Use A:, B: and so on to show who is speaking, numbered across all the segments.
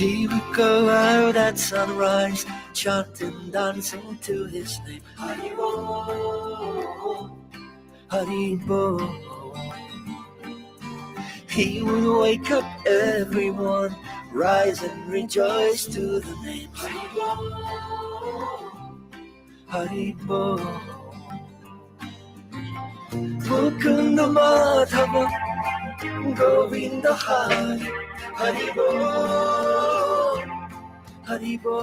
A: He would go out at sunrise, chanting, dancing to his name. Haribo, Haribo. He would wake up everyone, rise and rejoice to the name. Haribo, Haribo. Mukunda Madhava, Govinda Hari, Haribo, Haribo.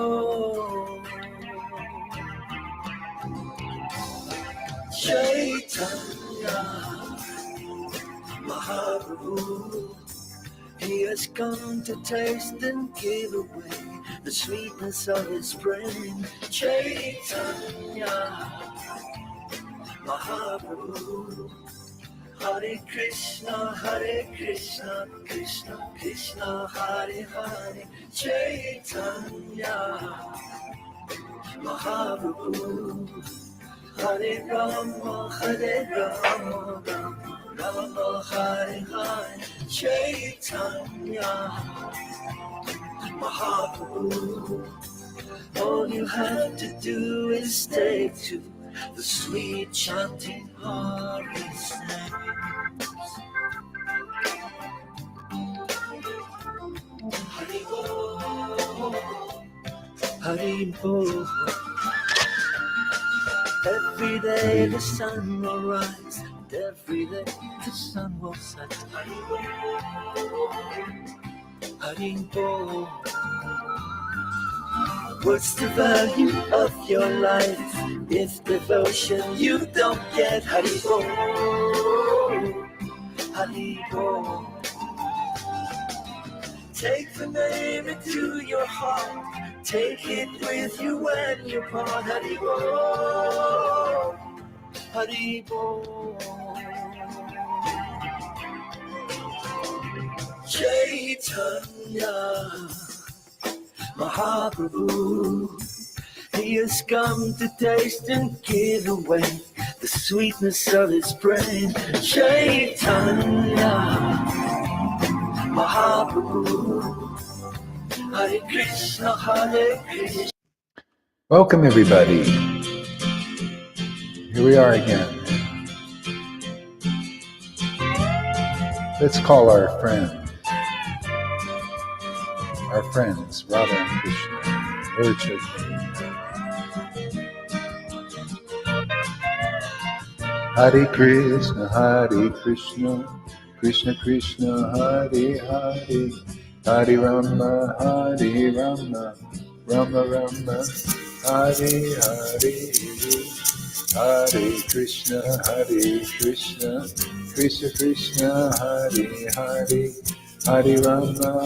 A: Chaitanya Mahaprabhu, he has come to taste and give away the sweetness of his brain. Chaitanya Mahaprabhu, Hare Krishna, Krishna Krishna, Hare Hare. Chaitanya Mahaprabhu, Hare Rama, Rama Hare Hare. Chaitanya Mahaprabhu, all you have to do is take to the sweet chanting Hari's name. Haribo, Haribo. Every day the sun will rise, and every day the sun will set. Haribo, Haribo. What's the value of your life if devotion you don't get? Haribo, Haribo. Take the name into your heart, take it with you when you part. Haribo, Haribo. Chaitanya Mahaprabhu, he has come to taste and give away the sweetness of his brain. Chaitanya Mahaprabhu, Hare Krishna, Hare Krishna.
B: Welcome, everybody. Here we are again. Let's call our friends, Radha and Krishna, Lord Caitanya. Hare Krishna, Krishna Krishna, Hare Hare, Hare Rama, Rama Rama, Hare Hare, Hare Krishna, Krishna Krishna, Hare Hare, Hare Rama,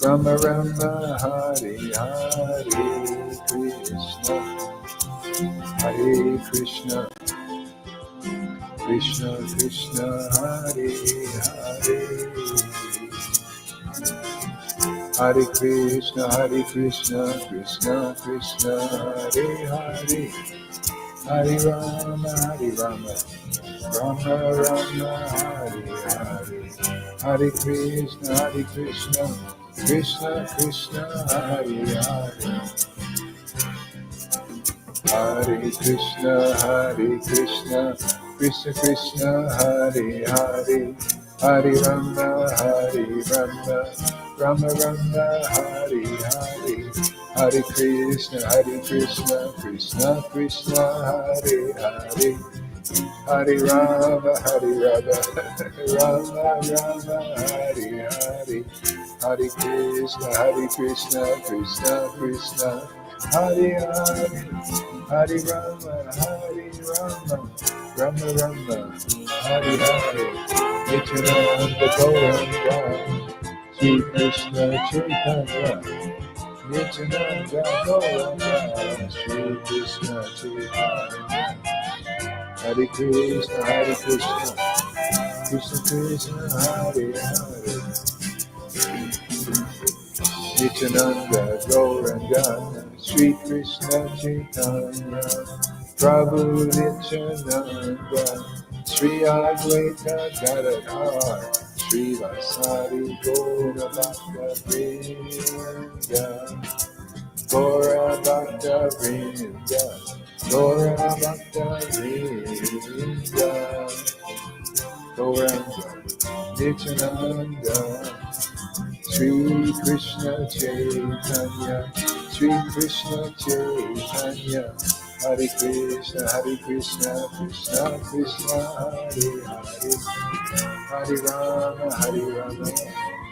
B: Rama Rama, Hare Hare, Hare Krishna, Krishna Krishna, Hare Hare, Hare Krishna, Krishna Krishna, Hare Hare, Hare Rama, Rama Rama, Hare Hare, Hare Krishna, Krishna Krishna, Hare Hare, Hare Krishna, Krishna Krishna, Hare Hare, Hare Rama, Rama Rama, Hare Hare, Hare Krishna, Krishna Krishna, Hare Hare, Hare Rama, Rama Rama, Hare Hare, Hare Krishna, Krishna Krishna, Hare Hare, Hare Rama, Rama Rama, Hare Hare, Nityananda Gauranga, Sri Krishna Chaitanya, Nityananda Gauranga, Sri Krishna Chaitanya, Hare Krishna, Krishna Krishna, Hare Hare, Nityananda Gauranga, Sri Krishna Chaitanya, Prabhu Nityananda, Sri Advaita Gadadhar, Srivasari Gora Bhakta Vrinda, Gora Bhakta Vrinda, Gora Bhakta Vrinda, Gauranga, Nityananda, Sri Krishna Chaitanya, Sri Krishna Chaitanya, Hare Krishna, Krishna Krishna, Hare Hare, Hare Rama,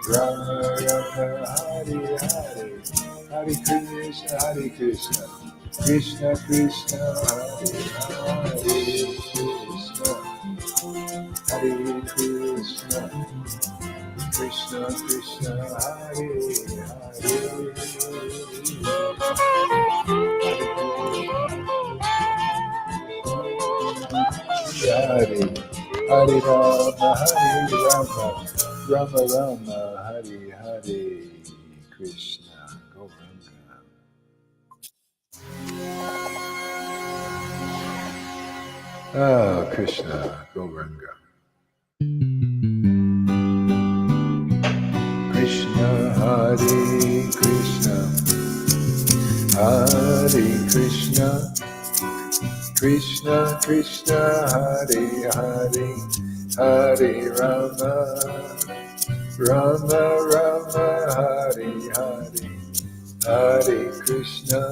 B: Rama Rama, Hare Hare, Hare Krishna, Krishna Krishna, Hare Hare, Hare Krishna, Krishna Krishna, Hare Hare, Hare Rama, Rama Rama, Hare Hare, Krishna Gauranga. Ah, Krishna Gauranga. Krishna Hare Krishna, Hare Krishna, Krishna Krishna, Hare Hare, Hare Rama, Rama Rama, Hare Hare, Hare Krishna,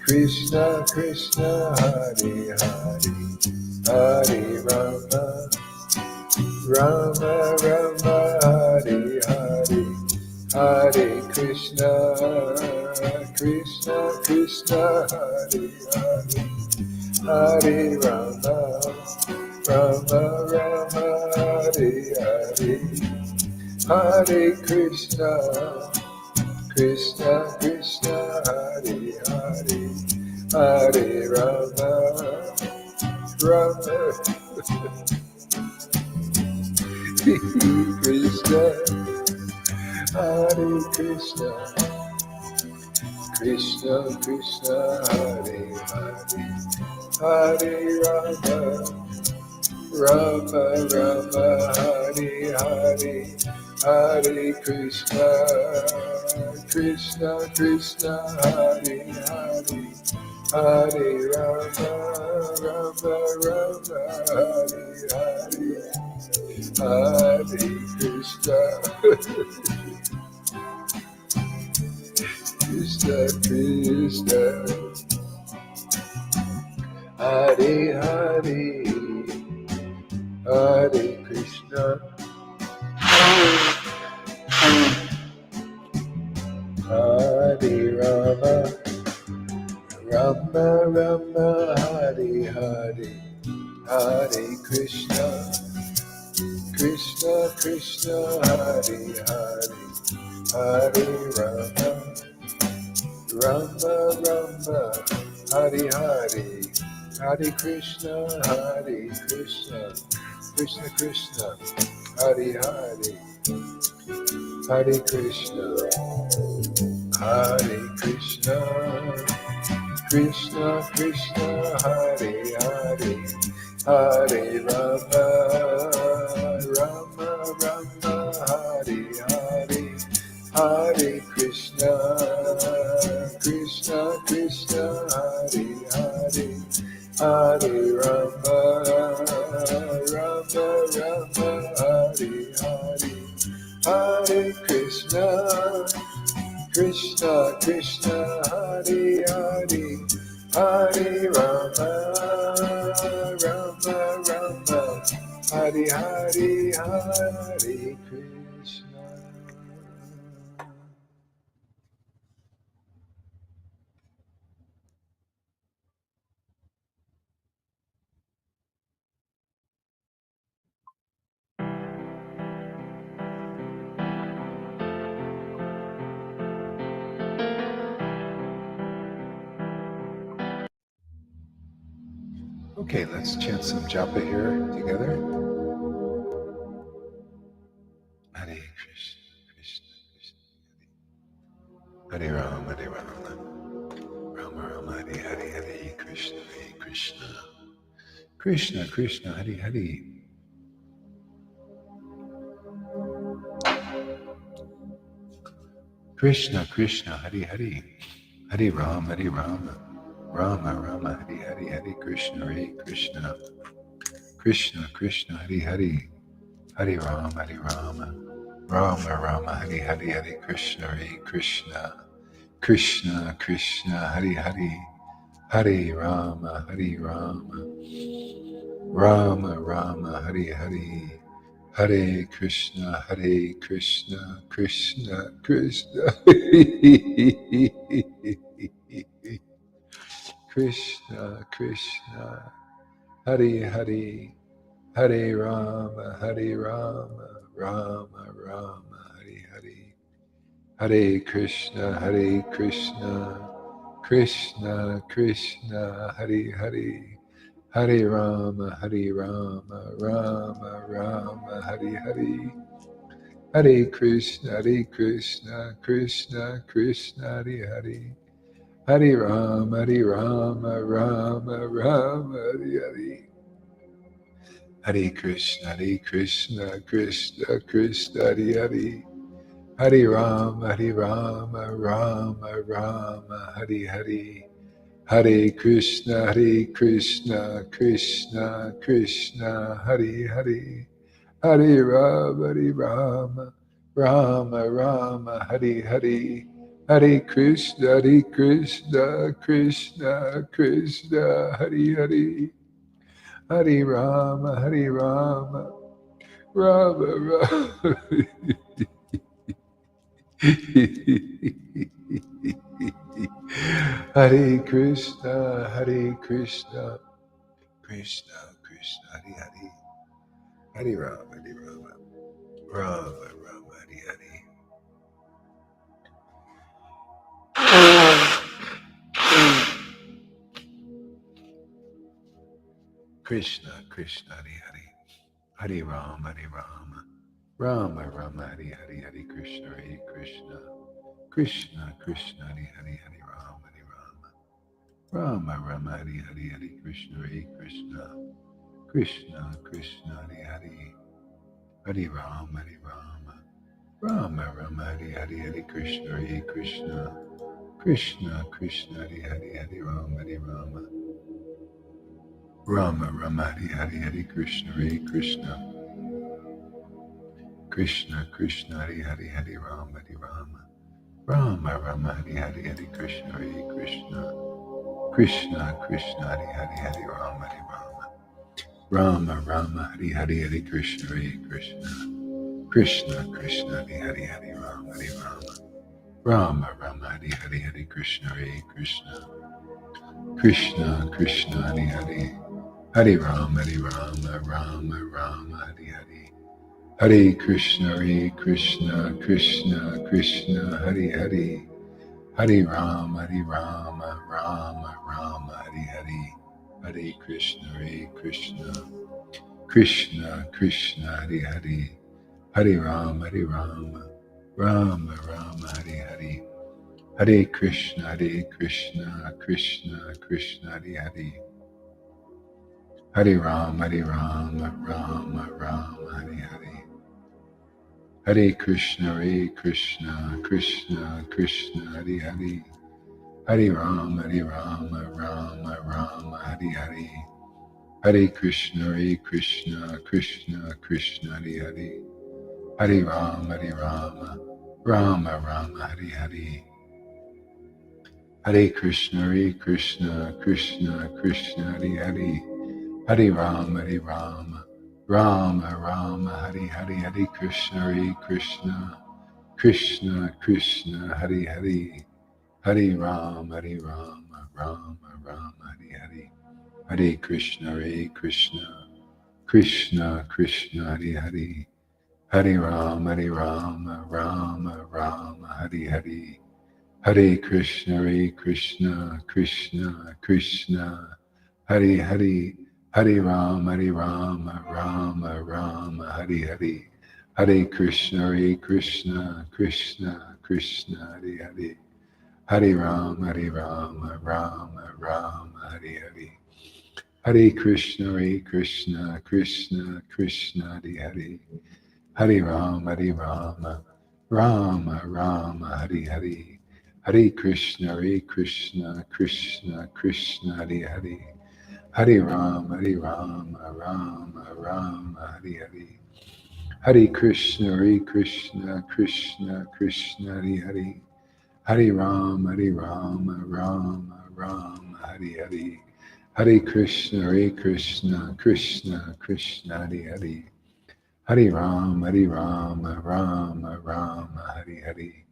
B: Krishna Krishna, Hare Hare, Hare Rama, Rama Rama, Hare Hare, Hare Krishna, Krishna Krishna, Hare Hare, Hare Rama, Rama Rama, Hare Hare, Hare Krishna, Krishna Krishna, Hare Hare, Hare Rama, Rama Krishna, Hare Krishna, Krishna Krishna, Hare Hare, Hare Rama, Rama Rama, Hare Hare, Hare Krishna, Krishna Krishna, Hare Hare, Hare Rama, Rama Rama, Hare Hare, Hare Krishna, Krishna Krishna, Hare Hare, Hare Krishna, Hare Rama, Rama Rama, Hare Hare, Hare Krishna, Krishna Krishna, Hare Hare, Hare Rama, Rama Rama, Hare Hare, Hare Krishna, Krishna Krishna, Hare Hare, Hare Krishna, Hare Krishna, Krishna Krishna, Hare Hare, Hare Rama, Rama Rama, Hare Hare, Hare Krishna, Krishna Krishna, Hare Hare, Hare Rama, Rama Rama, Hare Hare, Hare Krishna, Krishna Krishna, Hare Hare, Hare Rama, Rama Rama, Hare Hare, Hare Krishna. Okay, let's chant some japa here together. Hare Krishna, Krishna Krishna, Hare Rama, Rama Rama, Hare Hare, Hare Krishna, Krishna Krishna, Hare Hare. Krishna Krishna Hari Hari, Hari Rama Rama Rama Hari Hari, Hari Krishna Krishna, Krishna Krishna Hari Hari, Hari Rama Rama Rama Hari Hari, Hari Krishna Krishna, Krishna Krishna Hari Hari, Hari Rama Rama Rama Hari Hari, Hare Krishna Krishna Krishna Krishna Krishna Hare Hare, Hare Rama Rama Rama Hare Hare, Hare Krishna Krishna Krishna Hare Hare, Hare Rama Rama Rama Hare Hare, Hare Krishna Krishna Krishna Hare Hare, Hare Rama Rama Rama Hare Hare, Hare Krishna Krishna Krishna Hare Hare, Hare Rama Rama Rama Hare Hare, Hare Krishna Krishna Krishna Hare Hare, Hare Rama Rama Rama Hare Hare, Hare Krishna Krishna Krishna Hare Hare, Hare Rama Rama Rama Hare Krishna Krishna Krishna Hare Hare, Hare Rama Rama Rama Hare Hare, Krishna Krishna Hare Hare, Hare Rama Rama Rama Hare Hare, Hare Krishna Krishna Krishna Hare Hare, Hare Rama Rama Hare Hare, Hare Krishna Krishna Krishna Hare Hare, Hare Rama Rama Rama Hare Hare, Hare Krishna Krishna Krishna Hare Hare, Hare Rama Rama Rama Hare Hare, Hare Krishna Krishna Krishna Hare Hare, Hare Rama Rama Rama Hare Hare, Hare Krishna Krishna Krishna Hare Hare, Hare Rama Rama Rama Hare Hare, Hare Krishna Krishna Krishna Hare Hare, Hare Rama Rama Hare Hare, Hare Krishna Krishna Krishna Hare Hare, Hare Rama Rama Rama Hare Hare, Hare Krishna Krishna Krishna Hare Hare, Hare Rama Rama Rama Hare Hare, Hare Krishna Krishna Krishna Hare Hare, Hare Rama Rama Rama Hare Hare, Hare Krishna Krishna Krishna Hare Hare, Hare Rama Rama Rama Hare Hare, Hare Krishna Krishna Krishna Hare Hare, Hare Rama Rama Rama Hare Hare, Hare Krishna Krishna Krishna Hare Hare, Hare Rama Rama Rama Hare Hare, Hare Krishna Krishna Krishna Hare Hare, Hare Rama Rama Rama Hare Hare, Hare Krishna Krishna Krishna Hare Hare, Hare Rama Rama Rama Hare Hare, Hare Krishna Krishna Krishna Hare Hare, Hare Rama Rama Rama Hare Hare, Hare Krishna Krishna Krishna Hare Hare, Hare Rama Rama Rama Hare Hare, Hare Krishna Krishna Krishna Hare Hare, Hare Rama Rama Rama Hare Hare, Hare Krishna Krishna Krishna Hare Hare, Hare Rama Rama Rama Hari Hari. Hare Krishna Krishna Krishna Hari Hari. Hare Rama Rama Rama Hari Hari. Hare Krishna Krishna Krishna Hari Hari. Hare Rama Rama Hari Hari. Hare Krishna Krishna Hari Hari. Hare Rama Rama Hari Hari.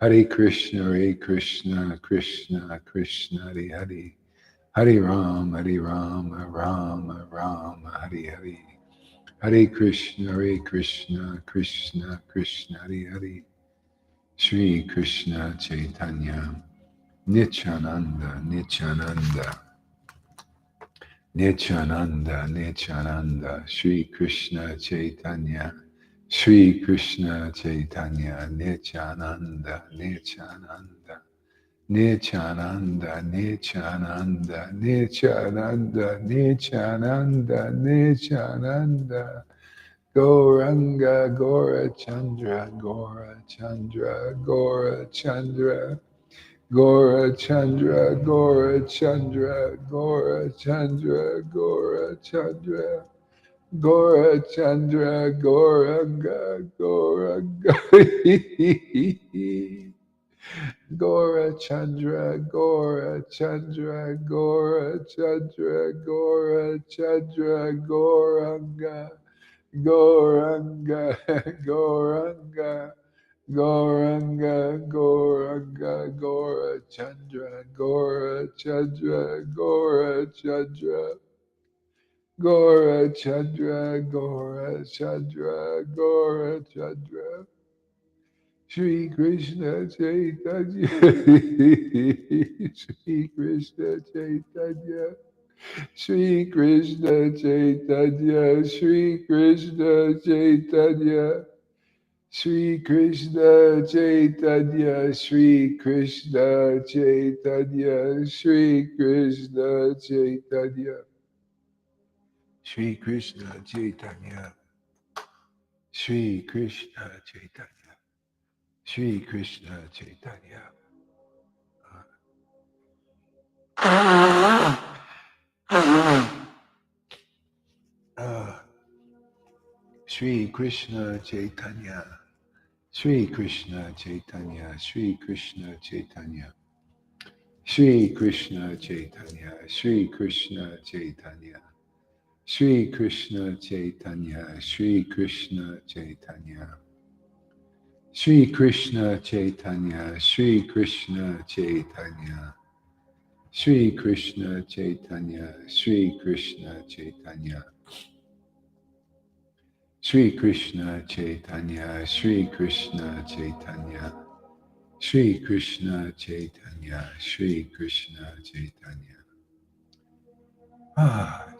B: Hare Krishna Krishna Hari Hari. Hare Rama Rama Hari Hari. Hare Krishna Krishna Hari Hari. Shri Krishna Chaitanya Nityananda Nityananda Shri Krishna Chaitanya Nityananda Nityananda Gauranga Gora Chandra Gora Chandra, Gora Chandra, Gora Chandra, Gora Chandra, Gora Chandra, Goranga, Goranga, Gora Chandra, Gora Chandra, Gora Chandra, Gora Chandra, Goranga, Goranga, Goranga. Gauranga, Gauranga, Gora Chandra, Gora Chandra, Gora Chandra, Gora Chandra, Gora Chandra, Gora Chandra. Shri Krishna Chaitanya, Shri Krishna Chaitanya, Shri Krishna Chaitanya, Shri Krishna Chaitanya. Shri Krishna Chaitanya, Shri Krishna Chaitanya, Shri Krishna Chaitanya, Shri Krishna Chaitanya, Shri Krishna Chaitanya, Shri Krishna Chaitanya. Shri Krishna Chaitanya, Shri Krishna Chaitanya, Shri Krishna Chaitanya, Shri Krishna Chaitanya, Shri Krishna Chaitanya. Shri Krishna Chaitanya, Shri Krishna Chaitanya, Shri Krishna Chaitanya, Shri Krishna Chaitanya, Shri Krishna Chaitanya, Shri Krishna Chaitanya, Shri Krishna Chaitanya, Shri Krishna Chaitanya, Shri Krishna Chaitanya, Shri Krishna Chaitanya.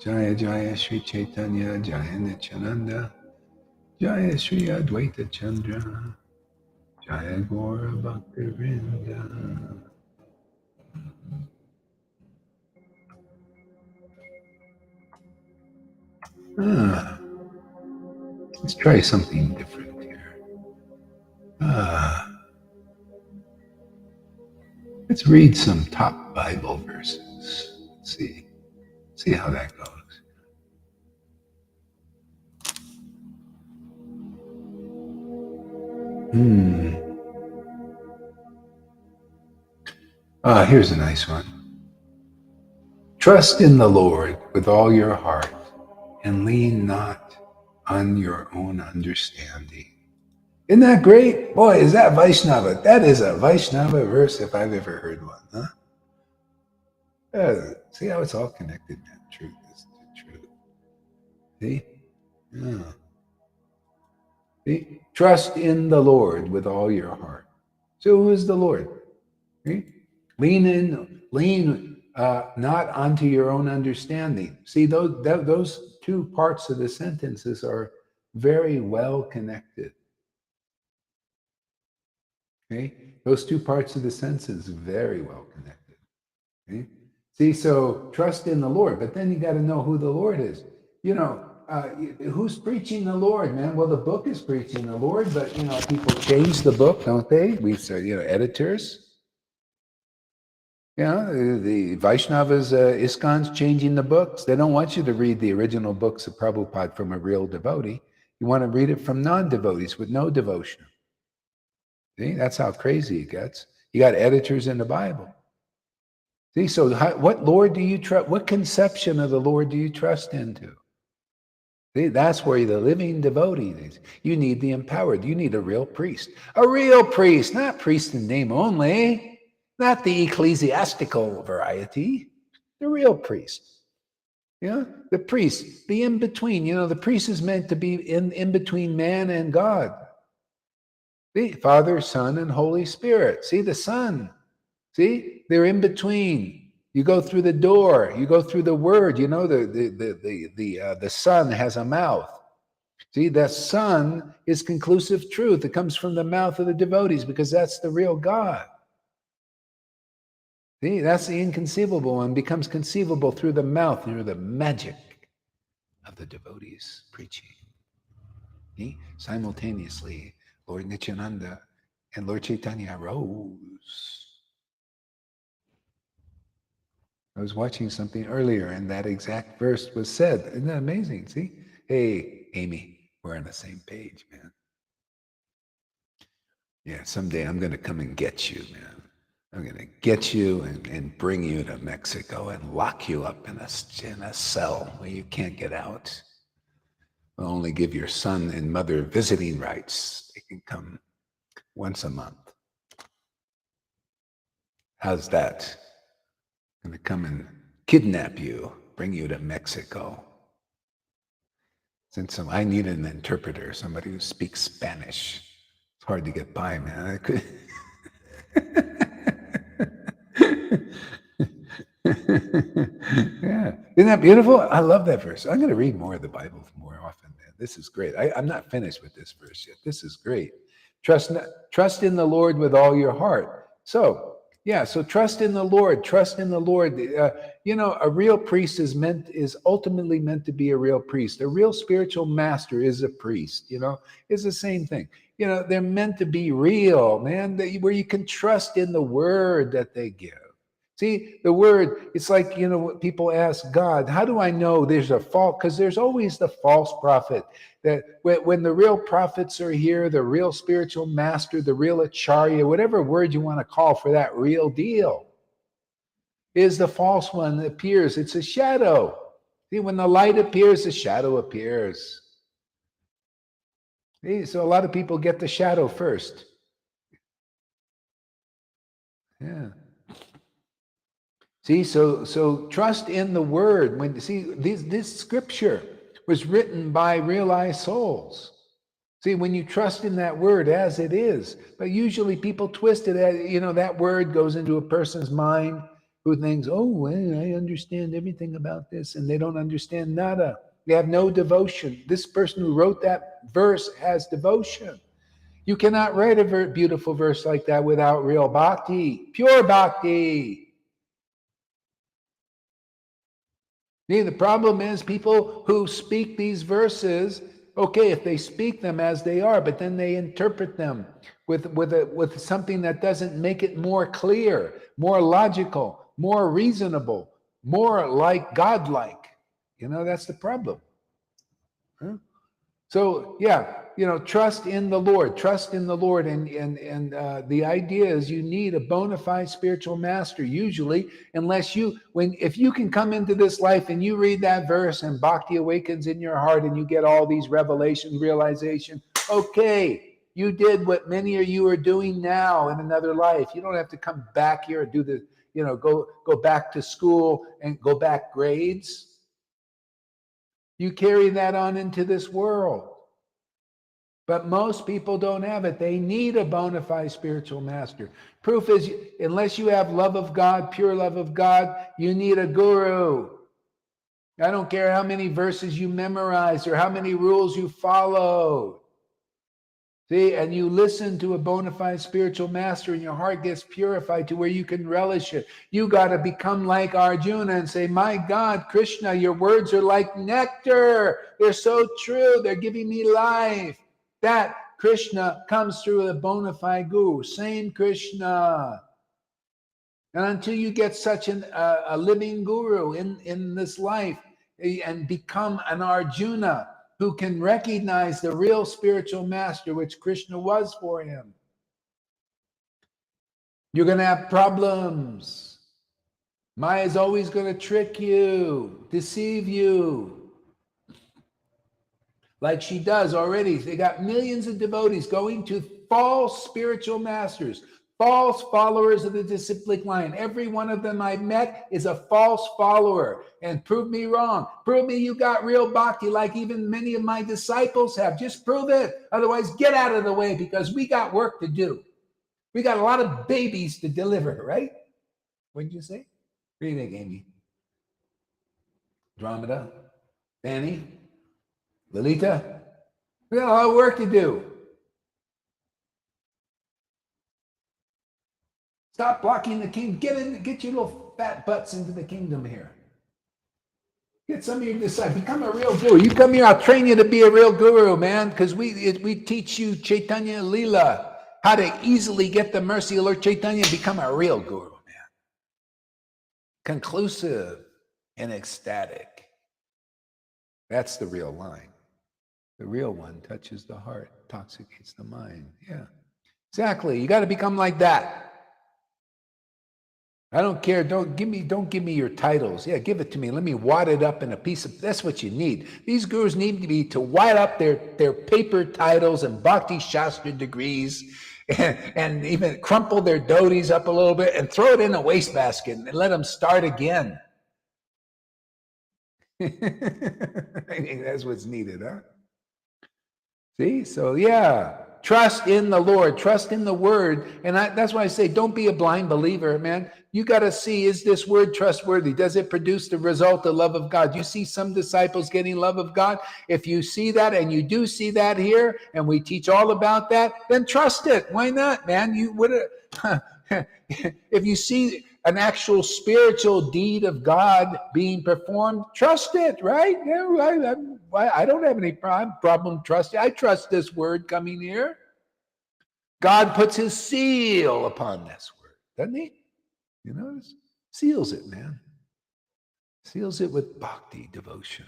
B: Jaya Jaya Shri Chaitanya, Jaya Nityananda, Jaya Shri Advaita Chandra, Jaya Gora Bhakti Vrinda. Let's try something different here. Let's read some top Bible verses. Let's see how that goes. Here's a nice one. Trust in the Lord with all your heart and lean not on your own understanding. Isn't that great? Boy, is that Vaishnava. That is a Vaishnava verse if I've ever heard one, huh? See how it's all connected, man. Truth is the truth. See? Yeah. See? Trust in the Lord with all your heart. So who is the Lord? See? Lean not onto your own understanding. See, those two parts of the sentences are very well connected. Okay? Those two parts of the sentence very well connected. Okay? See, so trust in the Lord, but then you got to know who the Lord is. You know, who's preaching the Lord, man? Well, the book is preaching the Lord, but people change the book, don't they? We say, editors. The Vaishnavas, ISKCON's changing the books. They don't want you to read the original books of Prabhupada from a real devotee. You want to read it from non-devotees with no devotion. See, that's how crazy it gets. You got editors in the Bible. See, so what Lord do you trust? What conception of the Lord do you trust into? See, that's where the living devotee is. You need the empowered. You need a real priest. A real priest, not priest in name only, not the ecclesiastical variety, the real priest. The priest, the in-between. The priest is meant to be in between man and God. See, Father, Son, and Holy Spirit. See, the Son. See, they're in between. You go through the door. You go through the Word. The Son has a mouth. See, the Son is conclusive truth. It comes from the mouth of the devotees because that's the real God. See, that's the inconceivable one becomes conceivable through the mouth, through the magic of the devotees preaching. See? Simultaneously, Lord Nityananda and Lord Caitanya rose. I was watching something earlier and that exact verse was said. Isn't that amazing? See? Hey, Amy, we're on the same page, man. Yeah, someday I'm going to come and get you, man. I'm going to get you and bring you to Mexico and lock you up in a cell where you can't get out. I'll only give your son and mother visiting rights. They can come once a month. How's that? I'm going to come and kidnap you, bring you to Mexico. Since I need an interpreter, somebody who speaks Spanish. It's hard to get by, man. I could... Yeah, isn't that beautiful? I love that verse. I'm going to read more of the Bible more often, man. This is great. I'm not finished with this verse yet. This is great. Trust in the Lord with all your heart. So trust in the Lord. Trust in the Lord. A real priest is ultimately meant to be a real priest. A real spiritual master is a priest. It's the same thing. They're meant to be real, man. Where you can trust in the word that they give. See, the word, it's like, people ask God, how do I know there's a false? Because there's always the false prophet. That when the real prophets are here, the real spiritual master, the real acharya, whatever word you want to call for that real deal, is the false one that appears. It's a shadow. See, when the light appears, the shadow appears. See, so a lot of people get the shadow first. Yeah. See, so trust in the word. This scripture was written by realized souls. See, when you trust in that word as it is, but usually people twist it as, that word goes into a person's mind who thinks, oh, well, I understand everything about this, and they don't understand nada. They have no devotion. This person who wrote that verse has devotion. You cannot write a beautiful verse like that without real bhakti, pure bhakti. The problem is people who speak these verses, okay, if they speak them as they are, but then they interpret them with something that doesn't make it more clear, more logical, more reasonable, more like godlike. That's the problem. Huh? So trust in the Lord. Trust in the Lord, and the idea is you need a bona fide spiritual master. Usually, if you can come into this life and you read that verse and bhakti awakens in your heart and you get all these revelations, realization. Okay, you did what many of you are doing now in another life. You don't have to come back here and do the go back to school and go back grades. You carry that on into this world. But most people don't have it. They need a bona fide spiritual master. Proof is, unless you have love of God, pure love of God, you need a guru. I don't care how many verses you memorize or how many rules you follow. See, and you listen to a bona fide spiritual master and your heart gets purified to where you can relish it. You got to become like Arjuna and say, my God, Krishna, your words are like nectar. They're so true. They're giving me life. That Krishna comes through a bona fide guru. Same Krishna. And until you get such a living guru in this life and become an Arjuna who can recognize the real spiritual master, which Krishna was for him, you're going to have problems. Maya is always going to trick you, deceive you, like she does already. They got millions of devotees going to false spiritual masters, false followers of the disciplic line. Every one of them I met is a false follower. And prove me wrong. Prove me you got real bhakti like even many of my disciples have. Just prove it. Otherwise, get out of the way because we got work to do. We got a lot of babies to deliver, right? What did you say? What do you think, Amy? Dramada? Fanny? Lalita? We got a lot of work to do. Stop blocking the kingdom. Get your little fat butts into the kingdom here. Get some of your disciples. Become a real guru. You come here, I'll train you to be a real guru, man, because we teach you Chaitanya Leela, how to easily get the mercy of Lord Chaitanya and become a real guru, man. Conclusive and ecstatic. That's the real line. The real one touches the heart, intoxicates the mind. Yeah, exactly. You got to become like that. I don't care. Don't give me your titles. Yeah, give it to me. Let me wad it up in a piece of. That's what you need. These gurus need to wad up their paper titles and bhakti shastra degrees, and even crumple their dhotis up a little bit and throw it in a wastebasket and let them start again. I think that's what's needed, huh? See, so yeah, trust in the Lord, trust in the word. And that's why I say, don't be a blind believer, man. You got to see, is this word trustworthy? Does it produce the result of love of God? You see some disciples getting love of God. If you see that, and you do see that here, and we teach all about that, then trust it. Why not, man? You would if you see an actual spiritual deed of God being performed, trust it, right? Yeah, I don't have any problem trusting. I trust this word coming here. God puts his seal upon this word, doesn't he? You notice? Seals it, man. Seals it with bhakti, devotion.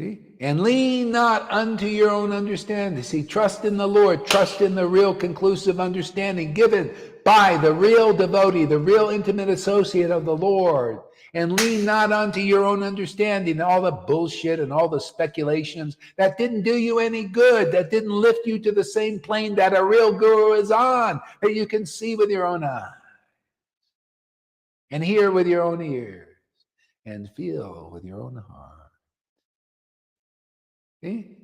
B: See? And lean not unto your own understanding. See, trust in the Lord, trust in the real conclusive understanding given by the real devotee, the real intimate associate of the Lord. And lean not unto your own understanding, all the bullshit and all the speculations that didn't do you any good, that didn't lift you to the same plane that a real guru is on, that you can see with your own eyes and hear with your own ears and feel with your own heart. See?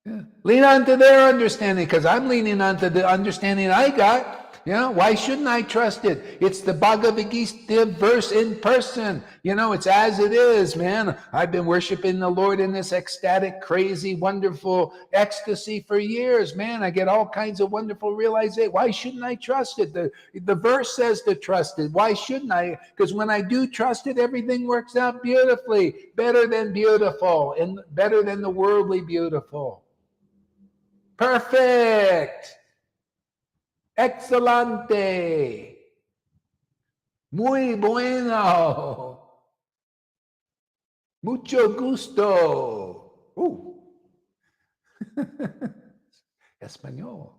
B: Yeah. Lean on to their understanding because I'm leaning on to the understanding I got. Why shouldn't I trust it? It's the Bhagavad Gita verse in person. It's as it is, man. I've been worshiping the Lord in this ecstatic, crazy, wonderful ecstasy for years, man. I get all kinds of wonderful realization. Why shouldn't I trust it? The verse says to trust it. Why shouldn't I? Because when I do trust it, everything works out beautifully, better than beautiful, and better than the worldly beautiful. Perfect. Excelente. Muy bueno. Mucho gusto. Español.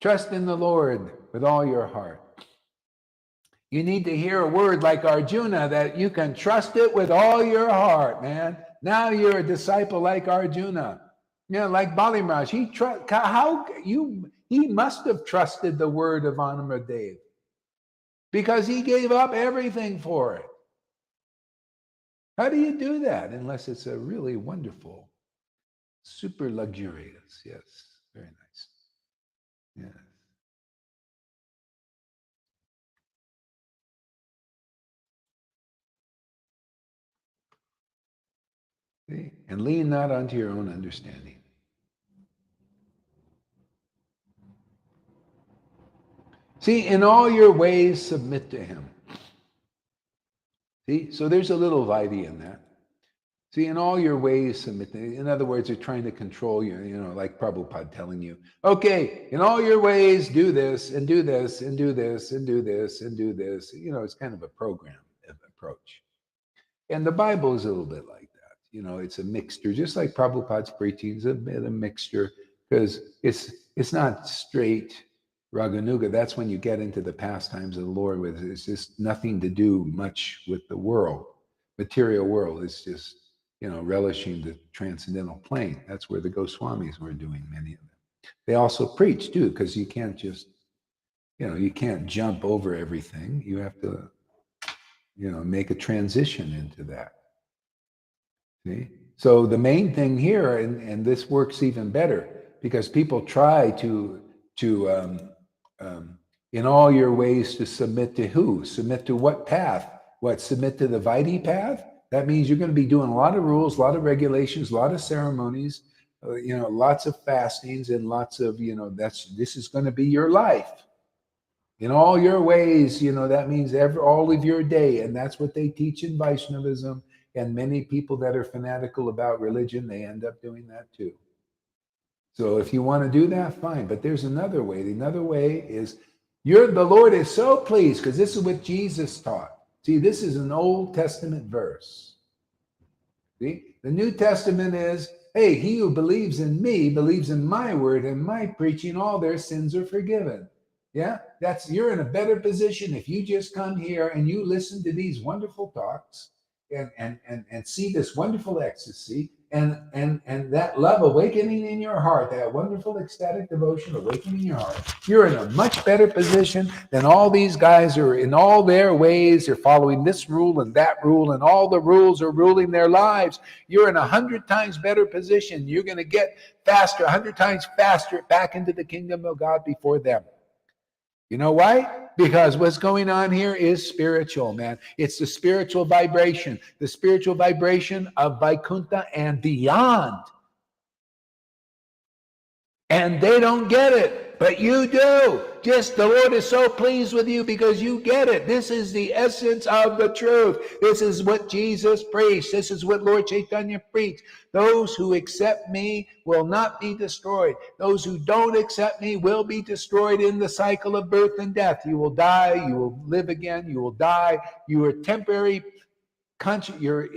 B: Trust in the Lord with all your heart. You need to hear a word like Arjuna that you can trust it with all your heart, man. Now you're a disciple like Arjuna. Like Bali Maharaj. He must have trusted the word of Anamadeva because he gave up everything for it. How do you do that unless it's a really wonderful, super luxurious? Yes, very nice. Yes. See? And lean not unto your own understanding. See, in all your ways, submit to him. See, so there's a little Vaidhi in that. See, in all your ways, submit to him. In other words, they're trying to control you, like Prabhupada telling you, okay, in all your ways, do this, and do this, and do this, and do this, and do this. It's kind of a program approach. And the Bible is a little bit like that. It's a mixture, just like Prabhupada's preaching is a bit of mixture, because it's not straight Raganuga. That's when you get into the pastimes of the Lord, with it's just nothing to do much with the world, material world. It's just, relishing the transcendental plane. That's where the Goswamis were doing, many of them. They also preach too, because you can't just, you can't jump over everything. You have to, make a transition into that. See? So the main thing here, and this works even better, because people try to in all your ways to submit to who? Submit to what path? What? Submit to the Vaidhi path? That means you're going to be doing a lot of rules, a lot of regulations, a lot of ceremonies, lots of fastings, and lots of, this is going to be your life. In all your ways, that means all of your day. And that's what they teach in Vaishnavism. And many people that are fanatical about religion, they end up doing that too. So if you want to do that, fine. But there's another way. Another way is, the Lord is so pleased, because this is what Jesus taught. See, this is an Old Testament verse. See, the New Testament is, hey, he who believes in me, believes in my word and my preaching, all their sins are forgiven. Yeah, you're in a better position if you just come here and you listen to these wonderful talks and see this wonderful ecstasy and that love awakening in your heart, that wonderful ecstatic devotion awakening in your heart. You're in a much better position than all these guys are in all their ways. They're following this rule and that rule, and all the rules are ruling their lives. You're in 100 times better position. You're going to get faster, 100 times faster back into the kingdom of God before them. You know why? Because what's going on here is spiritual, man. It's the spiritual vibration of Vaikuntha and beyond. And they don't get it, but you do. Just the Lord is so pleased with you because you get it. This is the essence of the truth. This is what Jesus preached. This is what Lord Caitanya preached. Those who accept me will not be destroyed. Those who don't accept me will be destroyed in the cycle of birth and death. You will die. You will live again. You will die. You are temporary. You're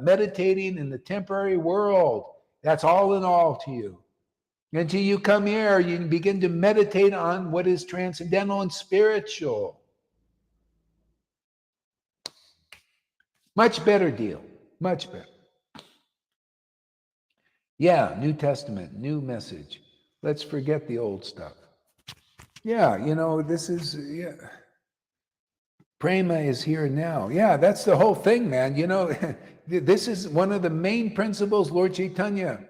B: meditating in the temporary world. That's all in all to you. Until you come here, you begin to meditate on what is transcendental and spiritual. Much better deal. Much better. Yeah, New Testament, new message. Let's forget the old stuff. Yeah, this is, Prema is here now. Yeah, that's the whole thing, man. This is one of the main principles Lord Caitanya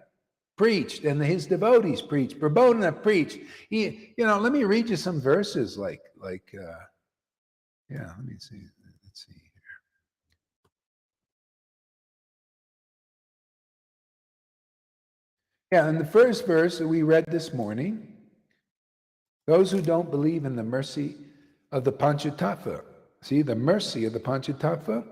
B: preached and his devotees preached. Prabodhana preached. Let me read you some verses let me see. Let's see here. Yeah, in the first verse that we read this morning, those who don't believe in the mercy of the Panchatattva, see, the mercy of the Panchatattva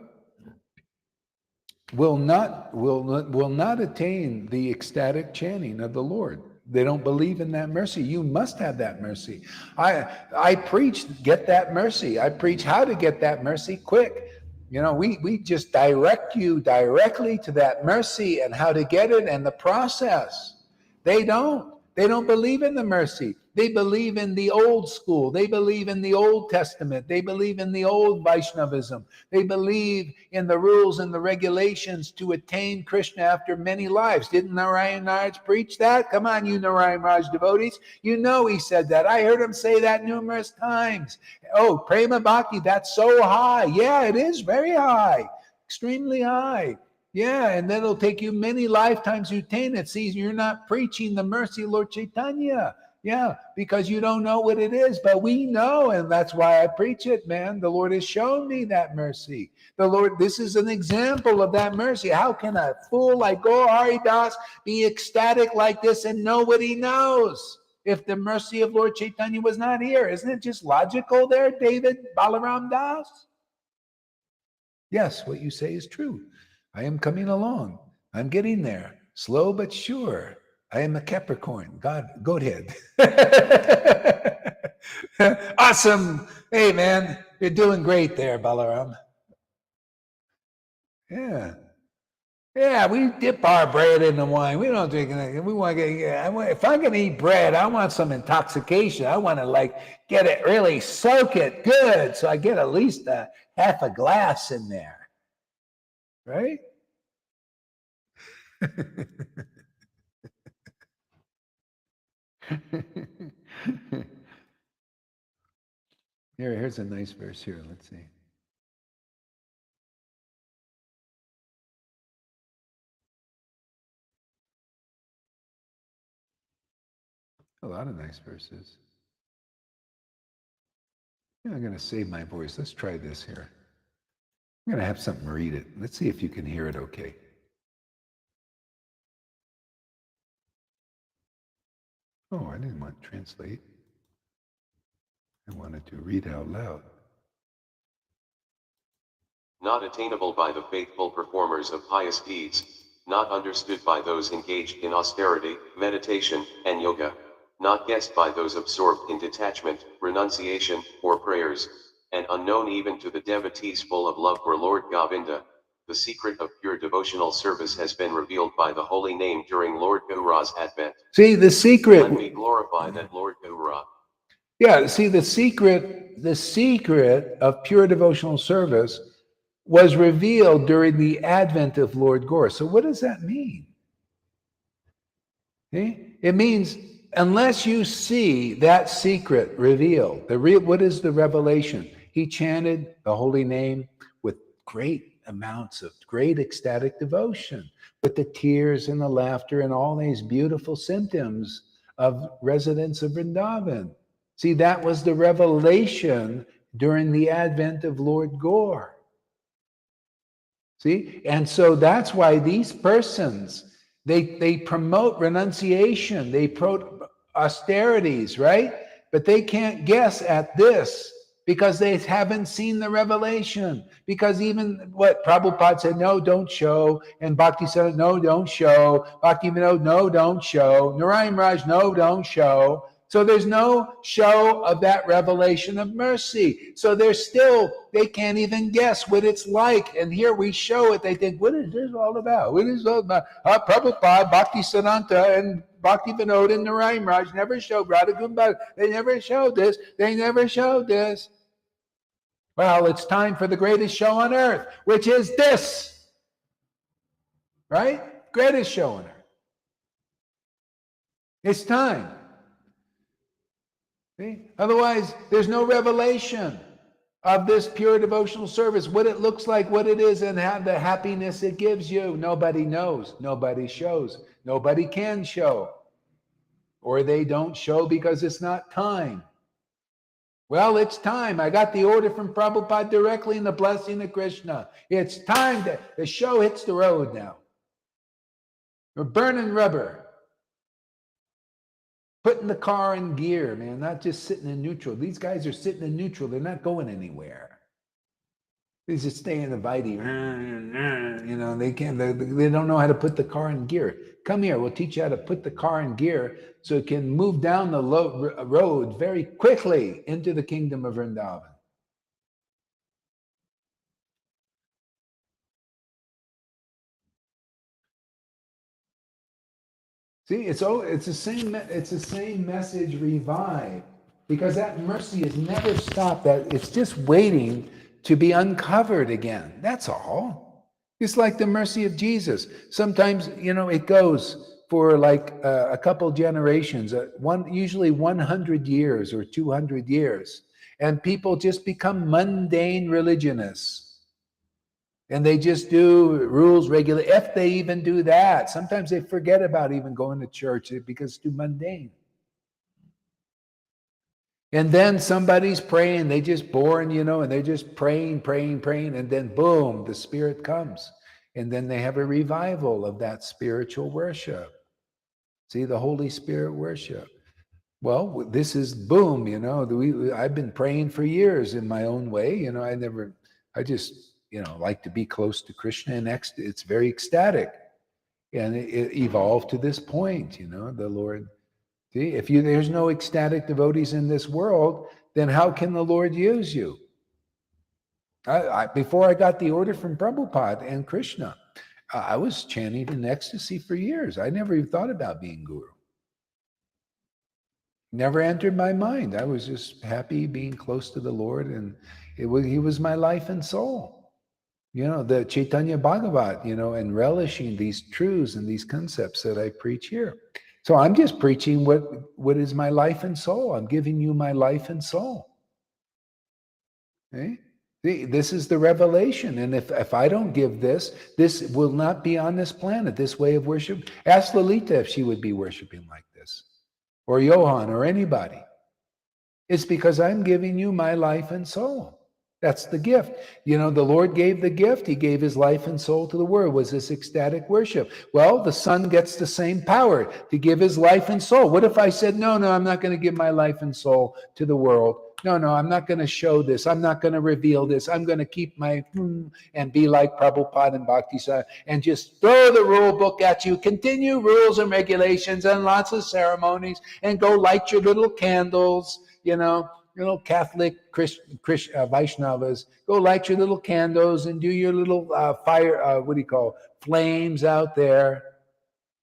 B: will not attain the ecstatic chanting of the Lord. They don't believe in that mercy. You must have that mercy. I preach, get that mercy. I preach how to get that mercy quick. We just direct you directly to that mercy and how to get it and the process. They don't believe in the mercy. They believe in the old school. They believe in the Old Testament. They believe in the old Vaishnavism. They believe in the rules and the regulations to attain Krishna after many lives. Didn't Narayan Raj preach that? Come on, you Narayan Raj devotees. He said that. I heard him say that numerous times. Oh, Prema Bhakti, that's so high. Yeah, it is very high. Extremely high. Yeah, and then it'll take you many lifetimes to attain it. See, you're not preaching the mercy of Lord Caitanya. Yeah, because you don't know what it is, but we know, and that's why I preach it, man. The Lord has shown me that mercy. The Lord, this is an example of that mercy. How can a fool like Gaur Hari Das be ecstatic like this and know what he knows? If the mercy of Lord Caitanya was not here, isn't it just logical there, David Balaram Das? Yes, what you say is true. I am coming along. I'm getting there, slow but sure. I am a Capricorn. God, goat head. Awesome. Hey, man, you're doing great there, Balaram. Yeah. Yeah, we dip our bread in the wine. We don't drink it. We want to get, if I'm going to eat bread, I want some intoxication. I want to like get it, really soak it good. So I get at least half a glass in there. Right? Here's a nice verse here. Let's see. A lot of nice verses. Yeah, I'm going to save my voice. Let's try this here. I'm going to have something read it. Let's see if you can hear it okay. Oh, I didn't want to translate. I wanted to read out loud.
C: Not attainable by the faithful performers of pious deeds, not understood by those engaged in austerity, meditation, and yoga, not guessed by those absorbed in detachment, renunciation, or prayers, and unknown even to the devotees full of love for Lord Govinda. The secret of pure devotional service has been revealed by the holy name during Lord Gaura's advent.
B: See, the secret.
C: Let me glorify that Lord Gaura.
B: Yeah, see, the secret of pure devotional service was revealed during the advent of Lord Gaur. So what does that mean? Okay? It means unless you see that secret revealed, what is the revelation? He chanted the holy name with great amounts of great ecstatic devotion, with the tears and the laughter and all these beautiful symptoms of residents of Vrindavan. See, that was the revelation during the advent of Lord Gaur. See? And so that's why these persons, they promote renunciation, they promote austerities, right? But they can't guess at this because they haven't seen the revelation. Because even what Prabhupada said, no, don't show. And Bhakti said, no, don't show. Bhakti Vinod, no, don't show. Narayan Raj, no, don't show. So there's no show of that revelation of mercy. So they can't even guess what it's like. And here we show it. They think, what is this all about? What is it all about? Prabhupada, Bhakti Siddhanta, and Bhakti Vinod and Narayan Raj never showed Radha Kumbha. They never showed this. They never showed this. Well, it's time for the greatest show on earth, which is this. Right? Greatest show on earth. It's time. See? Otherwise, there's no revelation of this pure devotional service, what it looks like, what it is, and how the happiness it gives you. Nobody knows. Nobody shows. Nobody can show. Or they don't show because it's not time. Well, it's time. I got the order from Prabhupada directly in the blessing of Krishna. It's time that the show hits the road now. We're burning rubber. Putting the car in gear, man, not just sitting in neutral. These guys are sitting in neutral. They're not going anywhere. They just stay in the Viti. You know, they don't know how to put the car in gear. Come here, we'll teach you how to put the car in gear so it can move down the road very quickly into the kingdom of Vrindavan. See, it's the same message revived, because that mercy has never stopped. That it's just waiting to be uncovered again. That's all. It's like the mercy of Jesus. Sometimes, it goes for like a couple generations, usually 100 years or 200 years, and people just become mundane religionists. And they just do rules, regulate. If they even do that, sometimes they forget about even going to church because it's too mundane. And then somebody's praying, they just born, and they're just praying, praying, praying, and then boom, the Spirit comes. And then they have a revival of that spiritual worship. See, the Holy Spirit worship. Well, this is boom, I've been praying for years in my own way. I just, like to be close to Krishna, and it's very ecstatic. And it evolved to this point, the Lord. See, if there's no ecstatic devotees in this world, then how can the Lord use you? Before I got the order from Prabhupada and Krishna, I was chanting in ecstasy for years. I never even thought about being guru. Never entered my mind. I was just happy being close to the Lord, and he was my life and soul. The Chaitanya Bhagavat, and relishing these truths and these concepts that I preach here. So I'm just preaching what is my life and soul. I'm giving you my life and soul. Okay? See, this is the revelation. And if I don't give this will not be on this planet, this way of worship. Ask Lalita if she would be worshiping like this, or Johan, or anybody. It's because I'm giving you my life and soul. That's the gift. The Lord gave the gift. He gave his life and soul to the world. Was this ecstatic worship? Well, the Son gets the same power to give his life and soul. What if I said, no, I'm not going to give my life and soul to the world. No, I'm not going to show this. I'm not going to reveal this. I'm going to keep my and be like Prabhupada and Bhakti and just throw the rule book at you. Continue rules and regulations and lots of ceremonies and go light your little candles, Catholic Christian Vaishnavas, go light your little candles and do your little fire, flames out there.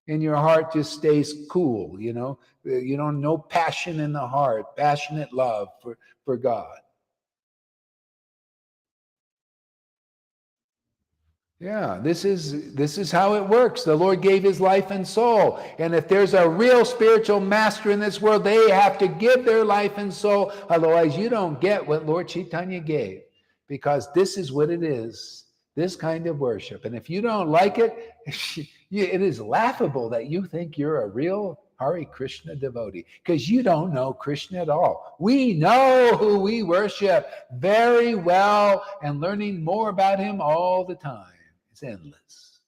B: And your heart just stays cool, no passion in the heart, passionate love for God. Yeah, this is how it works. The Lord gave his life and soul. And if there's a real spiritual master in this world, they have to give their life and soul. Otherwise, you don't get what Lord Caitanya gave, because this is what it is, this kind of worship. And if you don't like it, it is laughable that you think you're a real Hare Krishna devotee, because you don't know Krishna at all. We know who we worship very well, and learning more about him all the time. It's endless.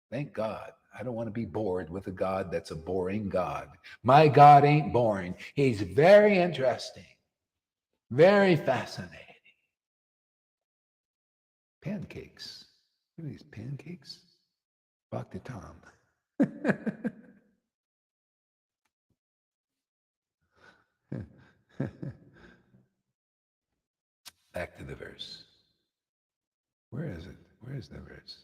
B: Thank God. I don't want to be bored with a God that's a boring God. My God ain't boring. He's very interesting, very fascinating. Pancakes. What are these pancakes? Bhakti Tom. Back to the verse. Where is it? Where is the verse?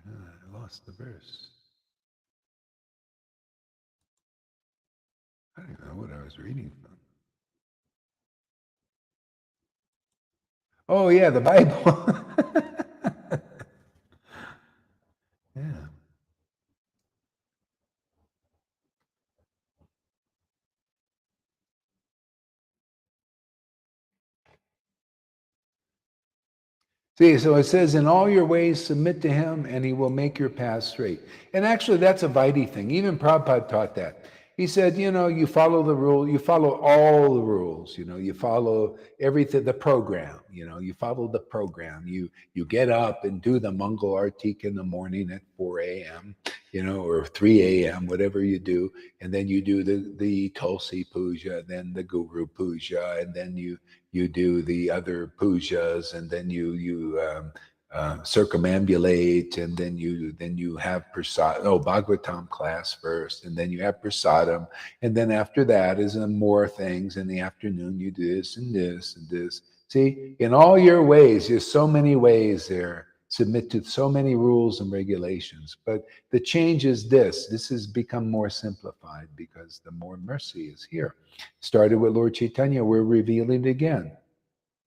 B: I lost the verse. I don't know what I was reading from. Oh, yeah, the Bible. Yeah. See, so it says, in all your ways, submit to him, and he will make your path straight. And actually, that's a Vaidhi thing. Even Prabhupada taught that. He said, you follow the rule, you follow all the rules, you follow everything, the program, you follow the program. You get up and do the Mangal Artik in the morning at 4 a.m., or 3 a.m., whatever you do. And then you do the Tulsi Puja, then the Guru Puja, and then you do the other pujas, and then you circumambulate, and then you have Bhagavatam class first, and then you have prasadam, and then after that is more things. In the afternoon, you do this and this and this. See, in all your ways, there's so many ways there. Submit to so many rules and regulations. But the change is this has become more simplified because the more mercy is here. Started with Lord Caitanya, we're revealing it again.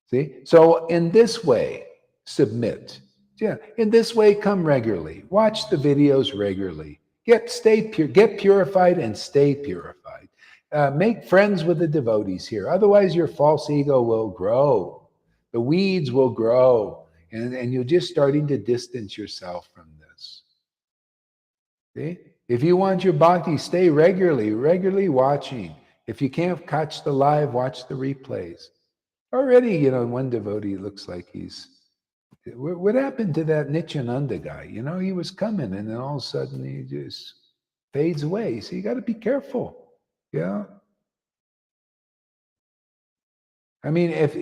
B: See? So in this way, submit. Yeah, in this way, come regularly. Watch the videos regularly. Get purified and stay purified. Make friends with the devotees here. Otherwise, your false ego will grow. The weeds will grow. And you're just starting to distance yourself from this. See? If you want your bhakti, stay regularly watching. If you can't catch the live, watch the replays. Already, one devotee looks like what happened to that Nityananda guy? He was coming and then all of a sudden he just fades away. So you got to be careful. Yeah. I mean, if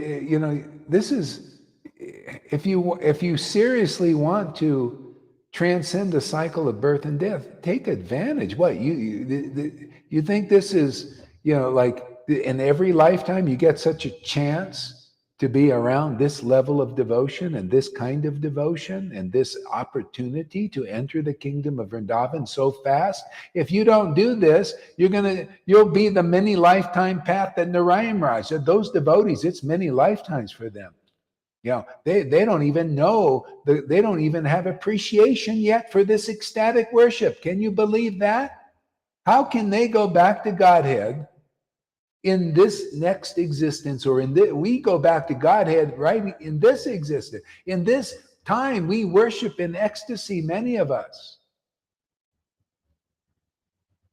B: you seriously want to transcend the cycle of birth and death, take advantage. What you think this is, like in every lifetime you get such a chance to be around this level of devotion and this kind of devotion and this opportunity to enter the kingdom of Vrindavan so fast? If you don't do this, you'll be the many lifetime path that Narayan Raj. Those devotees, it's many lifetimes for them. They don't even know, they don't even have appreciation yet for this ecstatic worship. Can you believe that? How can they go back to Godhead in this next existence, or we go back to Godhead right in this existence? In this time, we worship in ecstasy, many of us.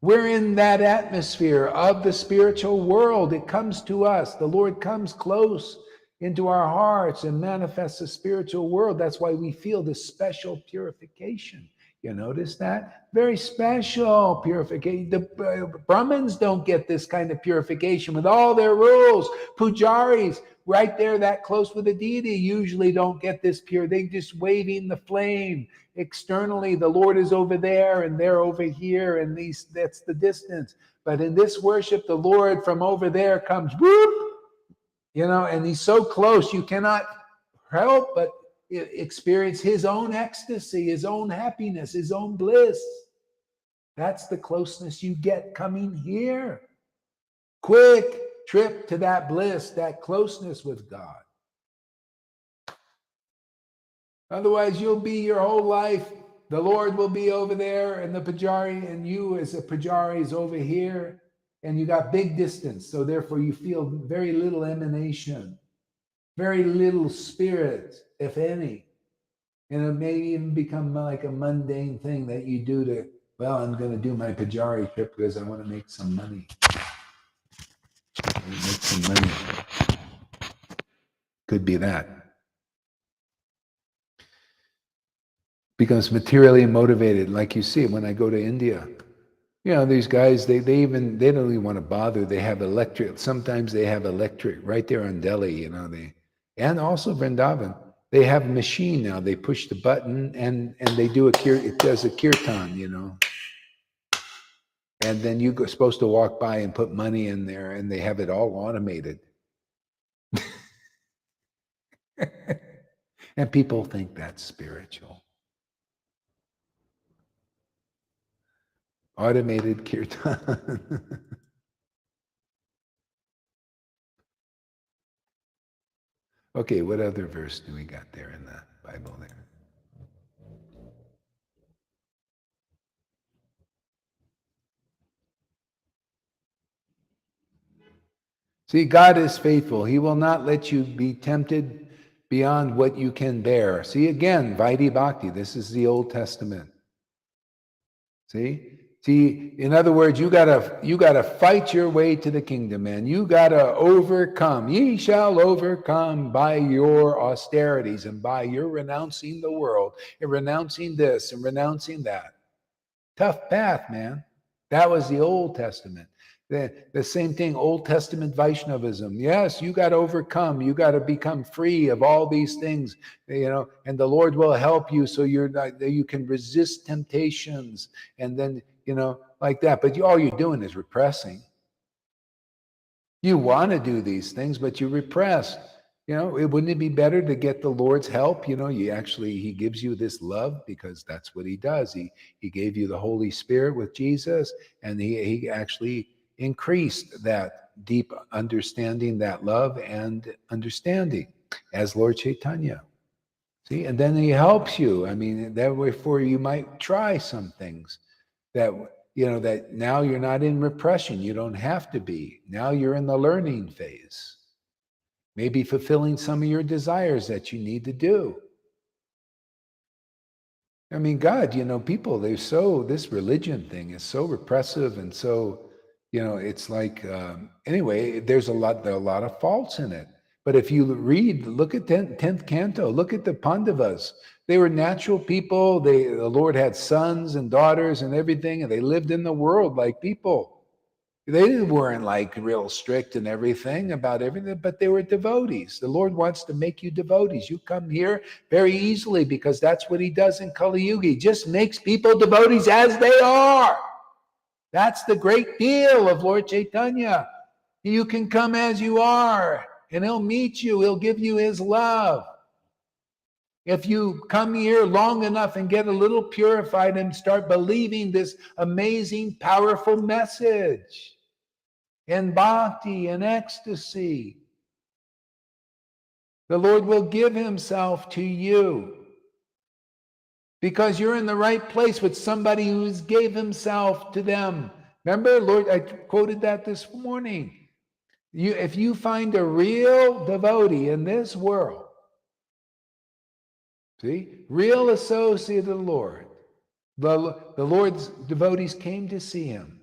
B: We're in that atmosphere of the spiritual world. It comes to us. The Lord comes close into our hearts and manifests the spiritual world. That's why we feel this special purification. You notice that? Very special purification. The Brahmins don't get this kind of purification with all their rules. Pujaris, right there that close with the deity, usually don't get this pure. They just waving the flame. Externally, the Lord is over there and they're over here, and that's the distance. But in this worship, the Lord from over there comes, whoop, and he's so close, you cannot help but experience his own ecstasy, his own happiness, his own bliss. That's the closeness you get coming here. Quick trip to that bliss, that closeness with God. Otherwise, you'll be your whole life, the Lord will be over there and the Pujari, and you as a Pujari is over here, and you got big distance. So therefore you feel very little emanation, very little spirit, if any. And it may even become like a mundane thing that you do I'm going to do my Pujari trip because I want to make some money. Could be that. Becomes materially motivated, like you see when I go to India. These guys, they don't even want to bother. They have electric. Sometimes they have electric right there on Delhi. And also Vrindavan. They have a machine now. They push the button and they do it does a kirtan. And then you're supposed to walk by and put money in there, and they have it all automated. And people think that's spiritual. Automated kirtan. Okay, what other verse do we got there in the Bible there? See, God is faithful. He will not let you be tempted beyond what you can bear. See, again, Vaidhi Bhakti. This is the Old Testament. See, in other words, you gotta fight your way to the kingdom, man. You gotta overcome. Ye shall overcome by your austerities and by your renouncing the world and renouncing this and renouncing that. Tough path, man. That was the Old Testament. The same thing, Old Testament Vaishnavism. Yes, you got to overcome. You got to become free of all these things, and the Lord will help you so you can resist temptations, and then, like that. But all you're doing is repressing. You want to do these things, but you repress. Wouldn't it be better to get the Lord's help? He gives you this love because that's what he does. He gave you the Holy Spirit with Jesus, and he actually increased that deep understanding, that love and understanding as Lord Caitanya. See, and then he helps you. I mean, that way for you might try some things that now you're not in repression. You don't have to be. Now you're in the learning phase. Maybe fulfilling some of your desires that you need to do. I mean, God, people, this religion thing is so repressive and so, it's like, anyway, there are a lot of faults in it. But if you look at 10th canto, look at the Pandavas. They were natural people. The Lord had sons and daughters and everything, and they lived in the world like people. They weren't like real strict and everything about everything, but they were devotees. The Lord wants to make you devotees. You come here very easily because that's what he does in Kali Yuga. He just makes people devotees as they are. That's the great deal of Lord Caitanya. You can come as you are, and he'll meet you. He'll give you his love. If you come here long enough and get a little purified and start believing this amazing, powerful message, in bhakti and ecstasy, the Lord will give himself to you because you're in the right place with somebody who's gave himself to them. Remember, Lord, I quoted that this morning. If you find a real devotee in this world, see, real associate of the Lord, the Lord's devotees came to see him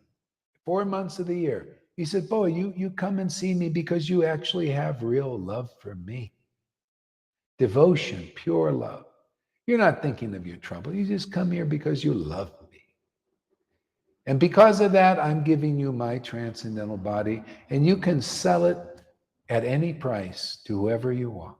B: 4 months of the year. He said, boy, you come and see me because you actually have real love for me. Devotion, pure love. You're not thinking of your trouble. You just come here because you love me. And because of that, I'm giving you my transcendental body, and you can sell it at any price to whoever you want.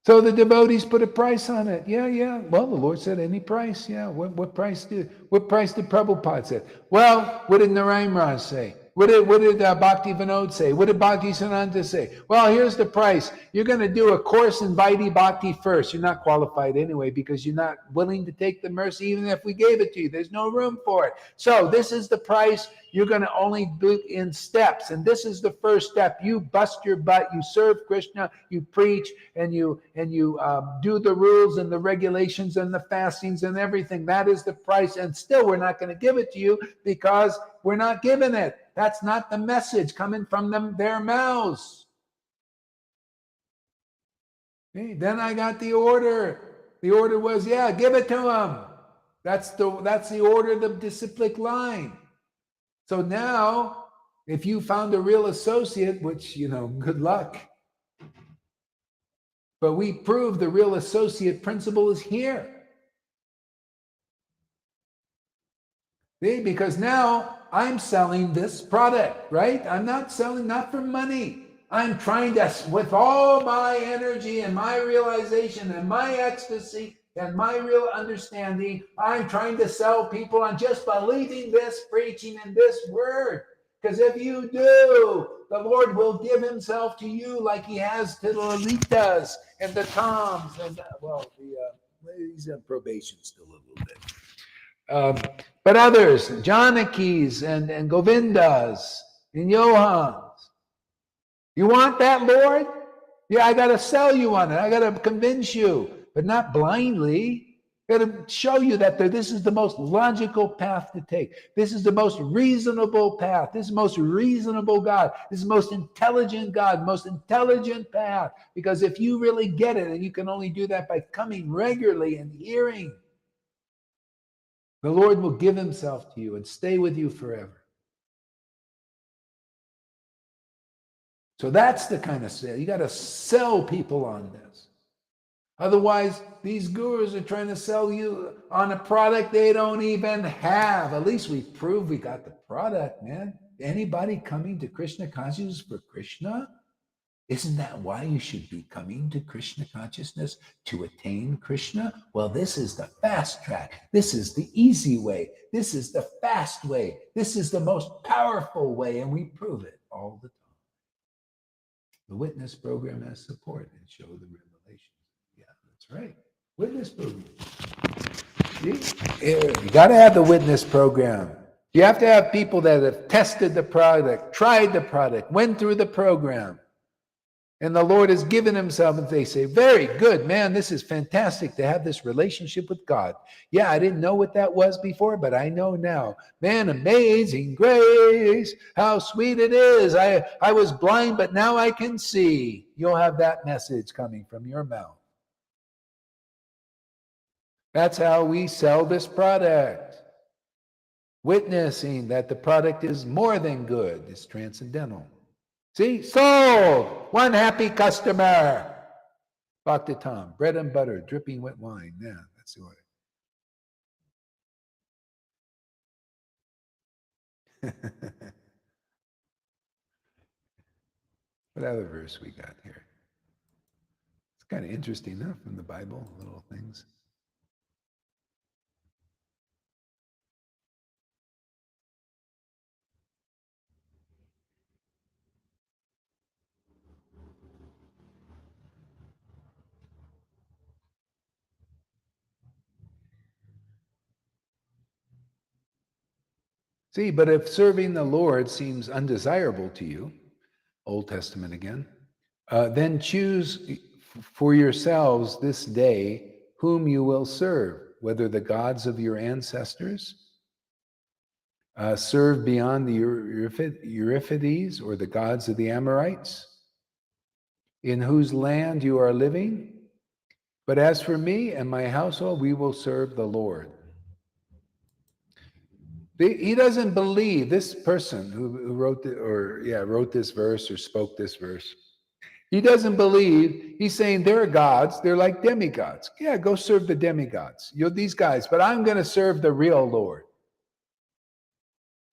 B: So the devotees put a price on it. Yeah. Well, the Lord said any price. Yeah. What price did Prabhupada say? Well, what did Narayan Raj say? What did Bhakti Vinod say? What did Bhakti Siddhanta say? Well, here's the price. You're going to do a course in Vaidhi Bhakti first. You're not qualified anyway because you're not willing to take the mercy even if we gave it to you. There's no room for it. So this is the price. You're going to only do it in steps. And this is the first step. You bust your butt. You serve Krishna. You preach and you do the rules and the regulations and the fastings and everything. That is the price. And still, we're not going to give it to you because we're not giving it. That's not the message coming from their mouths. Okay, then I got the order. The order was, yeah, give it to them. That's the order, the disciplic line. So now, if you found a real associate, which, good luck. But we prove the real associate principle is here. See, because now I'm selling this product, right? I'm not selling, not for money. I'm trying to, with all my energy and my realization and my ecstasy and my real understanding, I'm trying to sell people on just believing this, preaching in this word. Because if you do, the Lord will give himself to you like he has to the Lalitas and the Toms and, he's on probation still a little bit. But others, Janakis and Govindas and Johans. You want that, Lord? Yeah, I got to sell you on it. I got to convince you, but not blindly. I got to show you that this is the most logical path to take. This is the most reasonable path. This is the most reasonable God. This is the most intelligent God, most intelligent path. Because if you really get it, and you can only do that by coming regularly and hearing, the Lord will give himself to you and stay with you forever. So that's the kind of sale. You got to sell people on this. Otherwise, these gurus are trying to sell you on a product they don't even have. At least we prove we got the product, man. Anybody coming to Krishna consciousness for Krishna? Isn't that why you should be coming to Krishna consciousness to attain Krishna? Well, this is the fast track. This is the easy way. This is the fast way. This is the most powerful way, and we prove it all the time. The witness program has support and show the revelations. Yeah, that's right. Witness program. See? You got to have the witness program. You have to have people that have tested the product, tried the product, went through the program. And the Lord has given himself, and they say, very good, man, this is fantastic to have this relationship with God. Yeah, I didn't know what that was before, but I know now. Man, amazing grace, how sweet it is. I was blind, but now I can see. You'll have that message coming from your mouth. That's how we sell this product. Witnessing that the product is more than good. It's transcendental. See, sold. One happy customer. Bhakti Tom, bread and butter, dripping wet wine. Yeah, that's the order. What other verse we got here? It's kind of interesting, huh, from the Bible, little things. See, but if serving the Lord seems undesirable to you, Old Testament again, then choose for yourselves this day whom you will serve, whether the gods of your ancestors, serve beyond the Euripides or the gods of the Amorites, in whose land you are living. But as for me and my household, we will serve the Lord. He doesn't believe, this person who wrote this verse or spoke this verse. He doesn't believe, he's saying there are gods, they're like demigods. Yeah, go serve the demigods. You're these guys, but I'm going to serve the real Lord.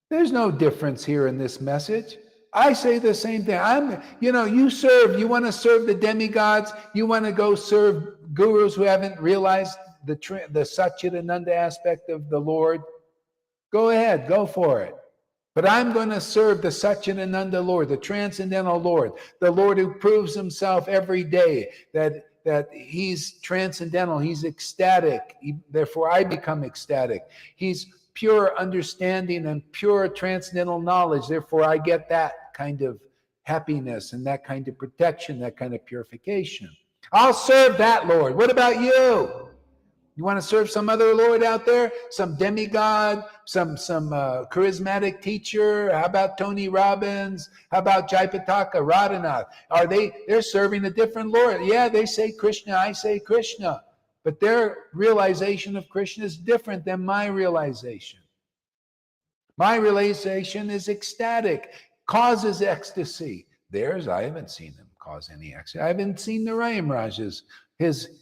B: There's no difference here in this message. I say the same thing. you want to serve the demigods, you want to go serve gurus who haven't realized the Satchidananda aspect of the Lord. Go ahead, go for it. But I'm going to serve the Satchidananda Lord, the transcendental Lord, the Lord who proves himself every day that he's transcendental, he's ecstatic. Therefore, I become ecstatic. He's pure understanding and pure transcendental knowledge. Therefore, I get that kind of happiness and that kind of protection, that kind of purification. I'll serve that Lord. What about you? You want to serve some other Lord out there? Some demigod, some charismatic teacher? How about Tony Robbins? How about Jaipataka Radhanath? They're serving a different Lord. Yeah, they say Krishna, I say Krishna. But their realization of Krishna is different than my realization. My realization is ecstatic, causes ecstasy. Theirs, I haven't seen them cause any ecstasy. I haven't seen Narayan Raj's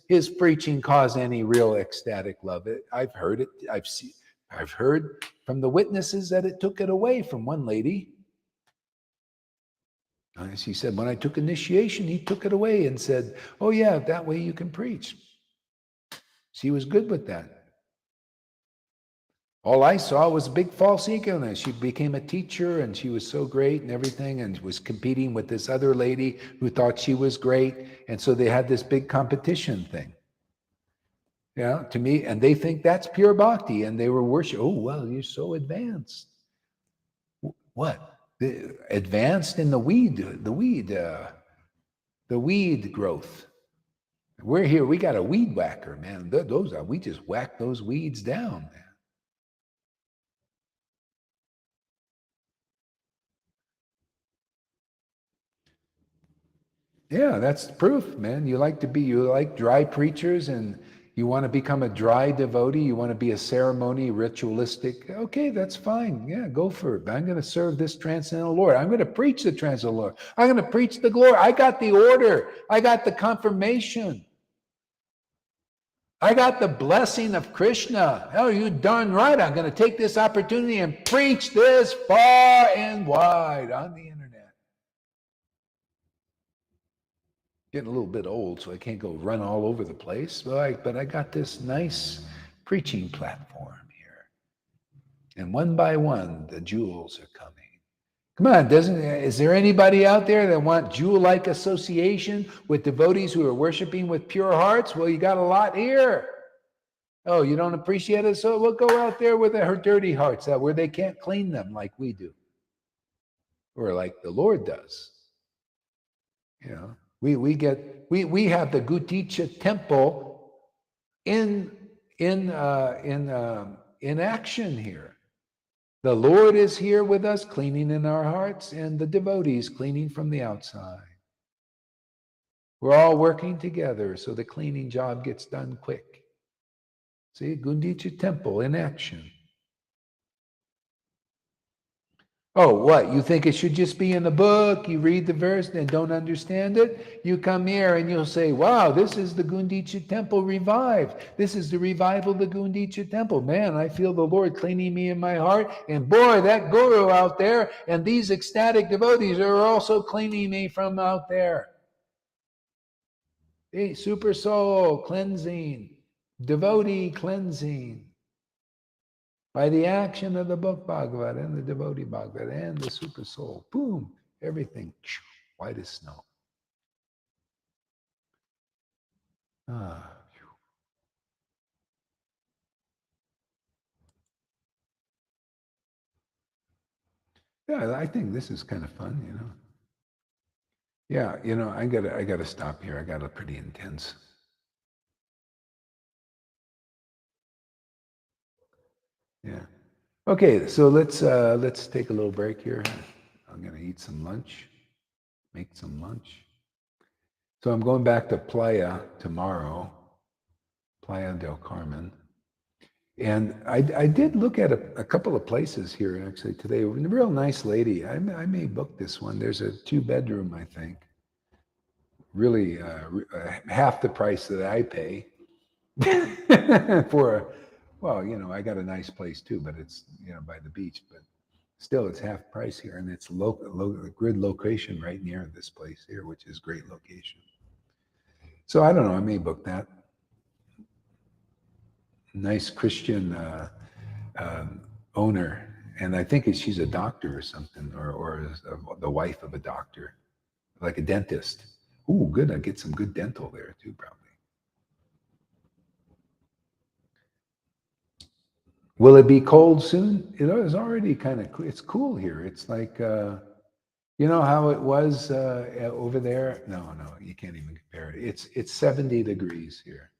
B: his preaching cause any real ecstatic love. I've heard it. I've heard from the witnesses that it took it away from one lady. She said, when I took initiation, he took it away and said, oh yeah, that way you can preach. She was good with that. All I saw was a big false ego, and she became a teacher, and she was so great and everything, and was competing with this other lady who thought she was great, and so they had this big competition thing. Yeah, to me, and they think that's pure bhakti, and they were worshiping. Oh, well, you're so advanced. What? Advanced in the weed growth. We're here. We got a weed whacker, man. We just whack those weeds down, man. Yeah, that's proof, man. You like dry preachers, and you want to become a dry devotee. You want to be a ceremony, ritualistic. Okay, that's fine. Yeah, go for it. But I'm going to serve this transcendental Lord. I'm going to preach the transcendental Lord. I'm going to preach the glory. I got the order. I got the confirmation. I got the blessing of Krishna. Oh, you darn right. I'm going to take this opportunity and preach this far and wide on the internet. Getting a little bit old, so I can't go run all over the place. But I got this nice preaching platform here. And one by one, the jewels are coming. Come on, is there anybody out there that want jewel-like association with devotees who are worshiping with pure hearts? Well, you got a lot here. Oh, you don't appreciate it? So we'll go out there with her dirty hearts, where they can't clean them like we do. Or like the Lord does. You know. We have the Guticha temple in action here. The Lord is here with us, cleaning in our hearts, and the devotees cleaning from the outside. We're all working together so the cleaning job gets done quick. See, Gundicha temple in action. Oh, what? You think it should just be in the book? You read the verse and don't understand it? You come here and you'll say, wow, this is the Gundicha temple revived. This is the revival of the Gundicha temple. Man, I feel the Lord cleaning me in my heart. And boy, that guru out there and these ecstatic devotees are also cleaning me from out there. Hey, super soul cleansing, devotee cleansing. By the action of the book Bhagavad and the devotee Bhagavad and the super soul, boom, everything white as snow. Ah, yeah, I think this is kind of fun, you know. Yeah, you know, I gotta stop here. I got a pretty intense. Yeah. Okay, so let's take a little break here. I'm gonna eat some lunch, make some lunch. So I'm going back to Playa tomorrow, Playa del Carmen. And I did look at a couple of places here actually today. A real nice lady. I may book this one. There's a 2-bedroom, I think. Really half the price that I pay for well, you know, I got a nice place too, but it's, you know, by the beach. But still, it's half price here, and it's good location right near this place here, which is great location. So I don't know. I may book that. Nice Christian owner, and I think she's a doctor or something, or the wife of a doctor, like a dentist. Ooh, good. I get some good dental there too, probably. Will it be cold soon? You know, it's already kind of, it's cool here. It's like, you know how it was over there? No, you can't even compare it. It's 70 degrees here.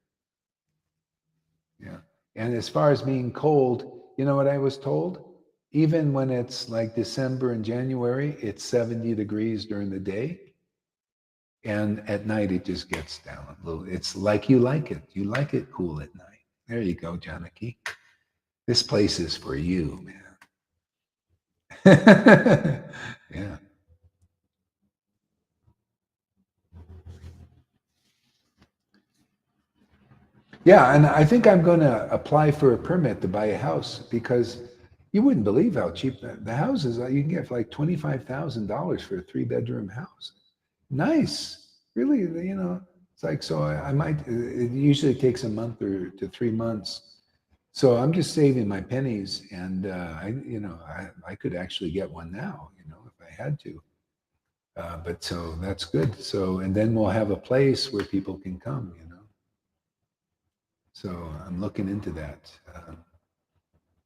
B: Yeah. And as far as being cold, you know what I was told? Even when it's like December and January, it's 70 degrees during the day. And at night, it just gets down a little. It's like you like it. You like it cool at night. There you go, Janaki. This place is for you, man. Yeah. Yeah, and I think I'm going to apply for a permit to buy a house because you wouldn't believe how cheap the houses are. You can get for like $25,000 for a 3-bedroom house. Nice, really. You know, it's like so. I might. It usually takes a month or to 3 months. So I'm just saving my pennies, and I could actually get one now, you know, if I had to. But so that's good. So and then we'll have a place where people can come, you know. So I'm looking into that.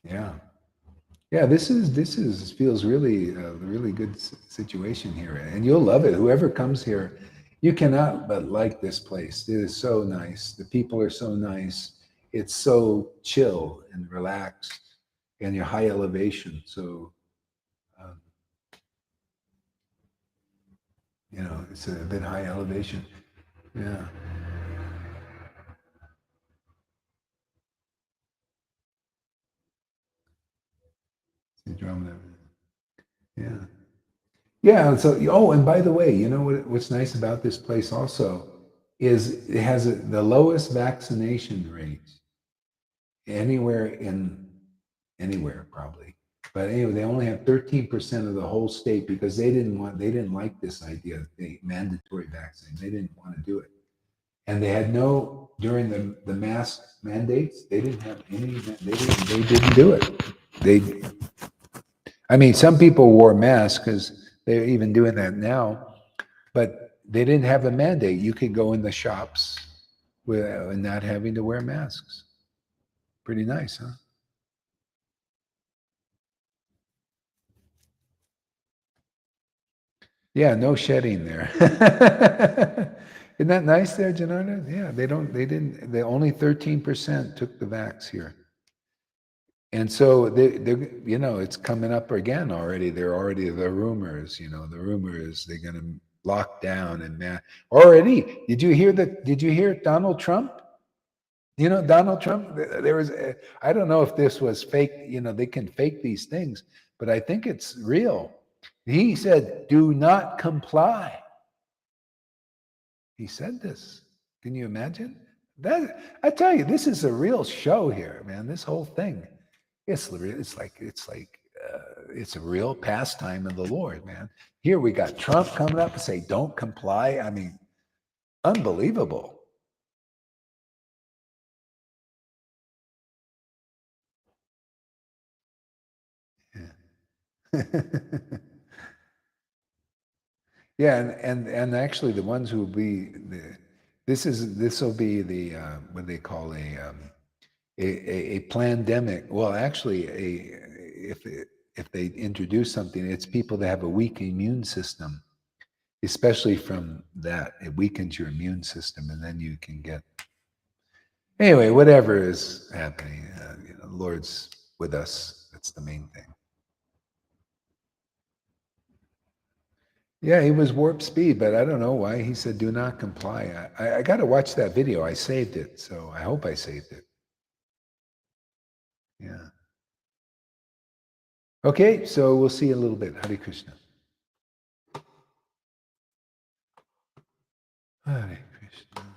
B: Yeah, yeah. This is feels really really good situation here, and you'll love it. Whoever comes here, you cannot but like this place. It is so nice. The people are so nice. It's so chill and relaxed, and you're high elevation. So um, you know it's a bit high elevation. Yeah. Yeah. Yeah. So, oh, and by the way, you know what's nice about this place also is it has the lowest vaccination rate anywhere in anywhere probably. But anyway, they only have 13% of the whole state because they didn't like this idea of the mandatory vaccine. They didn't want to do it. And they had no during the mask mandates, they didn't have any they didn't do it. They I mean, some people wore masks because they're even doing that now, but they didn't have a mandate. You could go in the shops without not having to wear masks. Pretty nice, huh? Yeah, no shedding there. Isn't that nice there, Janarda? Yeah, they only 13% took the vax here. And so it's coming up again already. They're already the rumors, the rumor is they're going to lock down and already. Did you hear Donald Trump? Donald Trump, there was, I don't know if this was fake, they can fake these things, but I think it's real. He said, do not comply. He said this. Can you imagine? I tell you, this is a real show here, man. This whole thing. It's it's a real pastime of the Lord, man. Here we got Trump coming up and say, don't comply. I mean, unbelievable. Yeah. Yeah, and actually the ones who will be this will be the what they call a pandemic. Well, actually, if they introduce something, it's people that have a weak immune system, especially from that. It weakens your immune system, and then you can get. Anyway, whatever is happening, the Lord's with us. That's the main thing. Yeah, he was warp speed, but I don't know why he said do not comply. I got to watch that video. I saved it, so I hope I saved it. Yeah. Okay, so we'll see you in a little bit. Hare Krishna. Hare Krishna.